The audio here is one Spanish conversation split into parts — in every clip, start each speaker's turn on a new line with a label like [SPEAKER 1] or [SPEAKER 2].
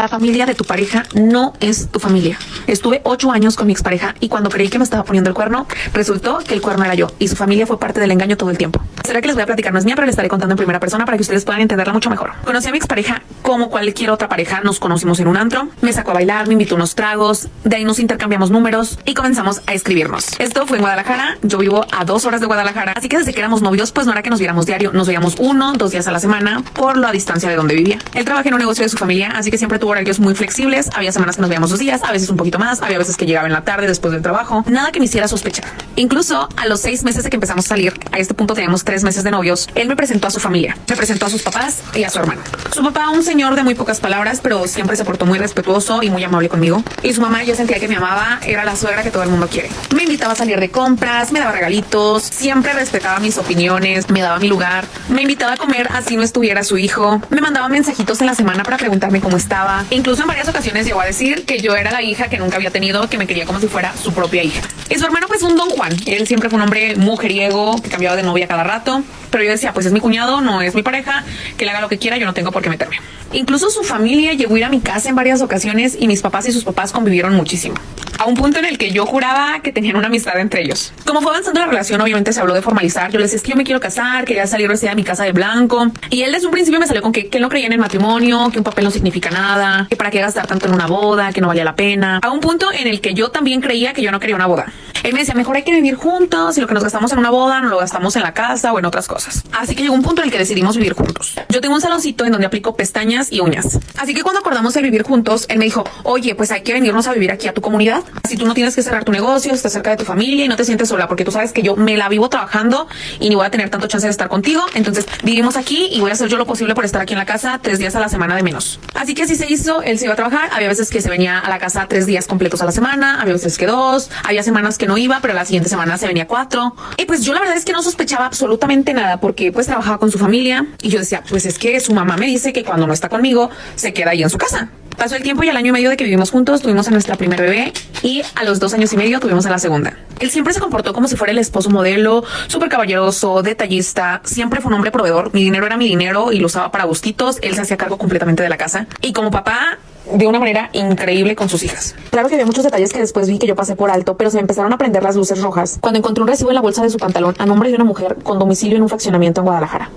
[SPEAKER 1] La familia de tu pareja no es tu familia. Estuve 8 años con mi expareja y cuando creí que me estaba poniendo el cuerno, resultó que el cuerno era yo y su familia fue parte del engaño todo el tiempo. La historia que les voy a platicar no es mía, pero les estaré contando en primera persona para que ustedes puedan entenderla mucho mejor. Conocí a mi expareja como cualquier otra pareja. Nos conocimos en un antro, me sacó a bailar, me invitó unos tragos, de ahí nos intercambiamos números y comenzamos a escribirnos. Esto fue en Guadalajara, yo vivo a 2 horas de Guadalajara, así que desde que éramos novios, pues no era que nos viéramos diario, nos veíamos 1, 2 días a la semana por la distancia de donde vivía. Él trabaja en un negocio de su familia, así que siempre tuvo horarios muy flexibles. Había semanas que nos veíamos 2 días, a veces un poquito más, había veces que llegaba en la tarde después del trabajo. Nada que me hiciera sospechar. Incluso a los 6 meses de que empezamos a salir, a este punto teníamos 3 meses de novios, él me presentó a su familia, me presentó a sus papás y a su hermano. Su papá, un señor de muy pocas palabras, pero siempre se portó muy respetuoso y muy amable conmigo. Y su mamá, yo sentía que me amaba, era la suegra que todo el mundo quiere. Me invitaba a salir de compras, me daba regalitos, siempre respetaba mis opiniones, me daba mi lugar, me invitaba a comer así no estuviera su hijo, me mandaba mensajitos en la semana para preguntarme cómo estaba. Incluso en varias ocasiones llegó a decir que yo era la hija que nunca había tenido, que me quería como si fuera su propia hija. Y su hermano, pues un don Juan. Él siempre fue un hombre mujeriego, que cambiaba de novia cada rato. Pero yo decía, pues es mi cuñado, no es mi pareja, que le haga lo que quiera, yo no tengo por qué meterme. Incluso su familia llegó a ir a mi casa en varias ocasiones y mis papás y sus papás convivieron muchísimo. A un punto en el que yo juraba que tenían una amistad entre ellos. Como fue avanzando la relación, obviamente se habló de formalizar. Yo les decía, es que yo me quiero casar, quería salir vestida de mi casa de blanco. Y él desde un principio me salió con que él no creía en el matrimonio, que un papel no significa nada, que para qué gastar tanto en una boda, que no valía la pena. A un punto en el que yo también creía que yo no quería una boda. Él me decía, mejor hay que vivir juntos y lo que nos gastamos en una boda nos lo gastamos en la casa o en otras cosas. Así que llegó un punto en el que decidimos vivir juntos. Yo tengo un saloncito en donde aplico pestañas y uñas. Así que cuando acordamos de vivir juntos, él me dijo, oye, pues hay que venirnos a vivir aquí a tu comunidad. Así tú no tienes que cerrar tu negocio, estás cerca de tu familia y no te sientes sola, porque tú sabes que yo me la vivo trabajando y ni voy a tener tanto chance de estar contigo. Entonces vivimos aquí y voy a hacer yo lo posible por estar aquí en la casa 3 días a la semana de menos. Así que así se hizo, él se iba a trabajar. Había veces que se venía a la casa 3 días completos a la semana, había veces que 2, había semanas que no iba, pero la siguiente semana se venía 4. Y pues yo la verdad es que no sospechaba absolutamente nada, porque pues trabajaba con su familia y yo decía, pues es que su mamá me dice que cuando no está conmigo se queda ahí en su casa. Pasó el tiempo y al año y medio de que vivimos juntos tuvimos a nuestra primer bebé y a los 2 años y medio tuvimos a la segunda. Él siempre se comportó como si fuera el esposo modelo, súper caballeroso, detallista, siempre fue un hombre proveedor. Mi dinero era mi dinero y lo usaba para gustitos. Él se hacía cargo completamente de la casa y como papá de una manera increíble con sus hijas. Claro que había muchos detalles que después vi que yo pasé por alto, pero se me empezaron a prender las luces rojas cuando encontré un recibo en la bolsa de su pantalón a nombre de una mujer con domicilio en un fraccionamiento en Guadalajara.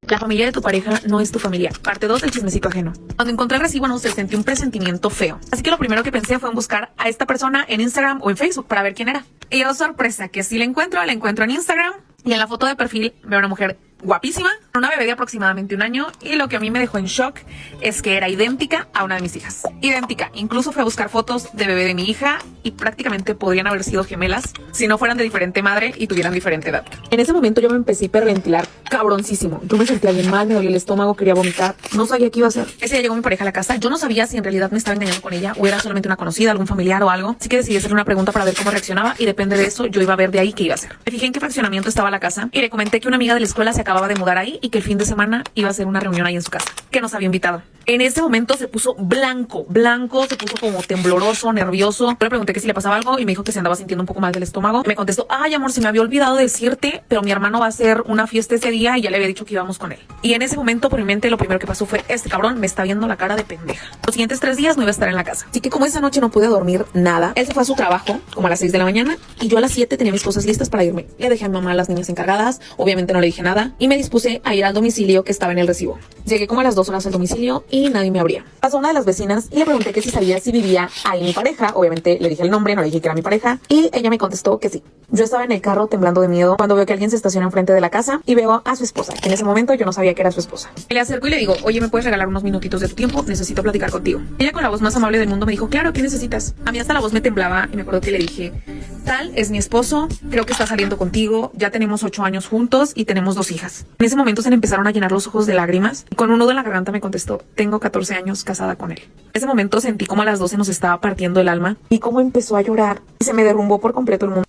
[SPEAKER 1] La familia de tu pareja no es tu familia. Parte 2 del chismecito ajeno. Cuando encontré el recibo, no sé, sentí un presentimiento feo. Así que lo primero que pensé fue en buscar a esta persona en Instagram o en Facebook para ver quién era. Y oh, sorpresa, que si la encuentro en Instagram y en la foto de perfil veo a una mujer guapísima, una bebé de aproximadamente 1 año, y lo que a mí me dejó en shock es que era idéntica a una de mis hijas. Idéntica. Incluso fui a buscar fotos de bebé de mi hija y prácticamente podrían haber sido gemelas si no fueran de diferente madre y tuvieran diferente edad. En ese momento yo me empecé a hiperventilar cabroncísimo. Yo me sentía bien mal, me dolía el estómago, quería vomitar, no sabía qué iba a hacer. Ese día llegó mi pareja a la casa, yo no sabía si en realidad me estaba engañando con ella o era solamente una conocida, algún familiar o algo, así que decidí hacerle una pregunta para ver cómo reaccionaba y depende de eso yo iba a ver de ahí qué iba a hacer. Me fijé en qué fraccionamiento estaba la casa y le comenté que una amiga de la escuela se acababa de mudar ahí y que el fin de semana iba a hacer una reunión ahí en su casa, que nos había invitado. En ese momento se puso blanco, se puso como tembloroso, nervioso. Yo le pregunté que si le pasaba algo y me dijo que se andaba sintiendo un poco mal del estómago. Me contestó, ay amor, se me había olvidado decirte, pero mi hermano va a hacer una fiesta ese día y ya le había dicho que íbamos con él. Y en ese momento por mi mente lo primero que pasó fue, este cabrón me está viendo la cara de pendeja. Los siguientes 3 días no iba a estar en la casa. Así que como esa noche no pude dormir nada, él se fue a su trabajo como a las 6 de la mañana y yo a las 7 tenía mis cosas listas para irme. Le dejé a mi mamá a las niñas encargadas, obviamente no le dije nada y me dispuse a ir al domicilio que estaba en el recibo. Llegué como a las 2 horas al domicilio y nadie me abría. Pasó una de las vecinas y le pregunté que si sabía si vivía ahí mi pareja. Obviamente le dije el nombre, no le dije que era mi pareja y ella me contestó que sí. Yo estaba en el carro temblando de miedo cuando veo que alguien se estaciona enfrente de la casa y veo a su esposa. En ese momento yo no sabía que era su esposa. Le acerco y le digo, oye, ¿me puedes regalar unos minutitos de tu tiempo? Necesito platicar contigo. Ella con la voz más amable del mundo me dijo, claro, ¿qué necesitas? A mí hasta la voz me temblaba y me acuerdo que le dije, tal es mi esposo, creo que está saliendo contigo, ya tenemos 8 años juntos y tenemos 2 hijas. En ese momento se le empezaron a llenar los ojos de lágrimas y con un nudo en la garganta me contestó, tengo 14 años casada con él. En ese momento sentí como a las 12 nos estaba partiendo el alma y cómo empezó a llorar y se me derrumbó por completo el mundo.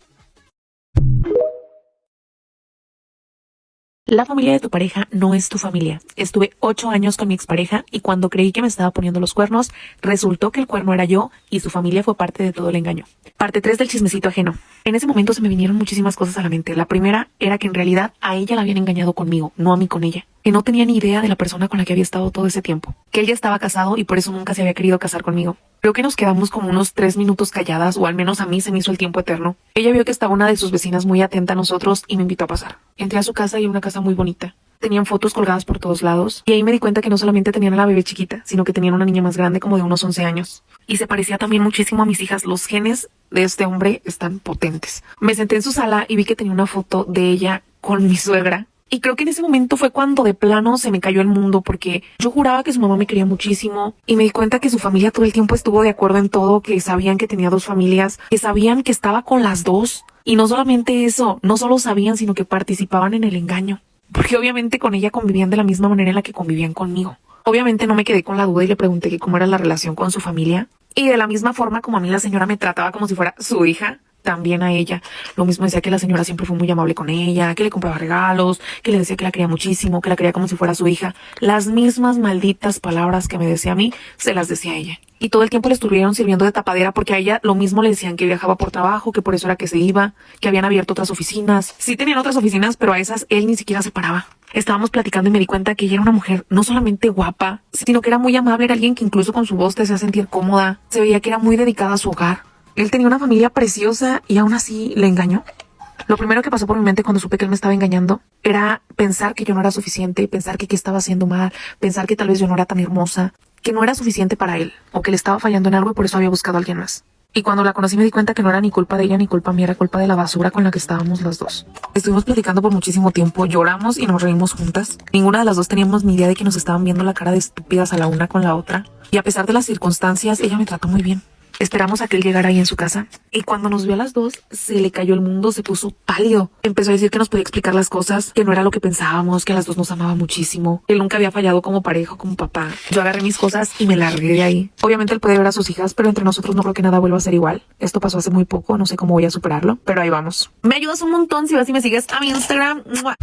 [SPEAKER 1] La familia de tu pareja no es tu familia. Estuve 8 años con mi expareja y cuando creí que me estaba poniendo los cuernos, resultó que el cuerno era yo y su familia fue parte de todo el engaño. Parte 3 del chismecito ajeno. En ese momento se me vinieron muchísimas cosas a la mente. La primera era que en realidad a ella la habían engañado conmigo, no a mí con ella. que no tenía ni idea de la persona con la que había estado todo ese tiempo, que él ya estaba casado y por eso nunca se había querido casar conmigo. Creo que nos quedamos como unos 3 minutos calladas, o al menos a mí se me hizo el tiempo eterno. Ella vio que estaba una de sus vecinas muy atenta a nosotros y me invitó a pasar. Entré a su casa y era una casa muy bonita. Tenían fotos colgadas por todos lados y ahí me di cuenta que no solamente tenían a la bebé chiquita, sino que tenían una niña más grande como de unos 11 años. Y se parecía también muchísimo a mis hijas. Los genes de este hombre están potentes. Me senté en su sala y vi que tenía una foto de ella con mi suegra. Y creo que en ese momento fue cuando de plano se me cayó el mundo, porque yo juraba que su mamá me quería muchísimo y me di cuenta que su familia todo el tiempo estuvo de acuerdo en todo, que sabían que tenía 2 familias, que sabían que estaba con las 2. Y no solamente eso, no solo sabían, sino que participaban en el engaño. Porque obviamente con ella convivían de la misma manera en la que convivían conmigo. Obviamente no me quedé con la duda y le pregunté que cómo era la relación con su familia. Y de la misma forma como a mí la señora me trataba como si fuera su hija, también a ella. Lo mismo decía, que la señora siempre fue muy amable con ella, que le compraba regalos, que le decía que la quería muchísimo, que la quería como si fuera su hija. Las mismas malditas palabras que me decía a mí, se las decía a ella. Y todo el tiempo le estuvieron sirviendo de tapadera, porque a ella lo mismo le decían, que viajaba por trabajo, que por eso era que se iba, que habían abierto otras oficinas. Sí tenían otras oficinas, pero a esas él ni siquiera se paraba. Estábamos platicando y me di cuenta que ella era una mujer no solamente guapa, sino que era muy amable, era alguien que incluso con su voz te hacía sentir cómoda. Se veía que era muy dedicada a su hogar. Él tenía una familia preciosa y aún así le engañó. Lo primero que pasó por mi mente cuando supe que él me estaba engañando era pensar que yo no era suficiente, pensar que qué estaba haciendo mal, pensar que tal vez yo no era tan hermosa, que no era suficiente para él, o que le estaba fallando en algo y por eso había buscado a alguien más. Y cuando la conocí me di cuenta que no era ni culpa de ella ni culpa mía, era culpa de la basura con la que estábamos las dos. Estuvimos platicando por muchísimo tiempo, lloramos y nos reímos juntas. Ninguna de las dos teníamos ni idea de que nos estaban viendo la cara de estúpidas a la una con la otra. Y a pesar de las circunstancias, ella me trató muy bien. Esperamos a que él llegara ahí en su casa y cuando nos vio a las dos se le cayó el mundo, se puso pálido. Empezó a decir que nos podía explicar las cosas, que no era lo que pensábamos, que a las dos nos amaba muchísimo. Él nunca había fallado como pareja, como papá. Yo agarré mis cosas y me largué de ahí. Obviamente él puede ver a sus hijas, pero entre nosotros no creo que nada vuelva a ser igual. Esto pasó hace muy poco, no sé cómo voy a superarlo, pero ahí vamos. Me ayudas un montón si vas y me sigues a mi Instagram. ¡Mua!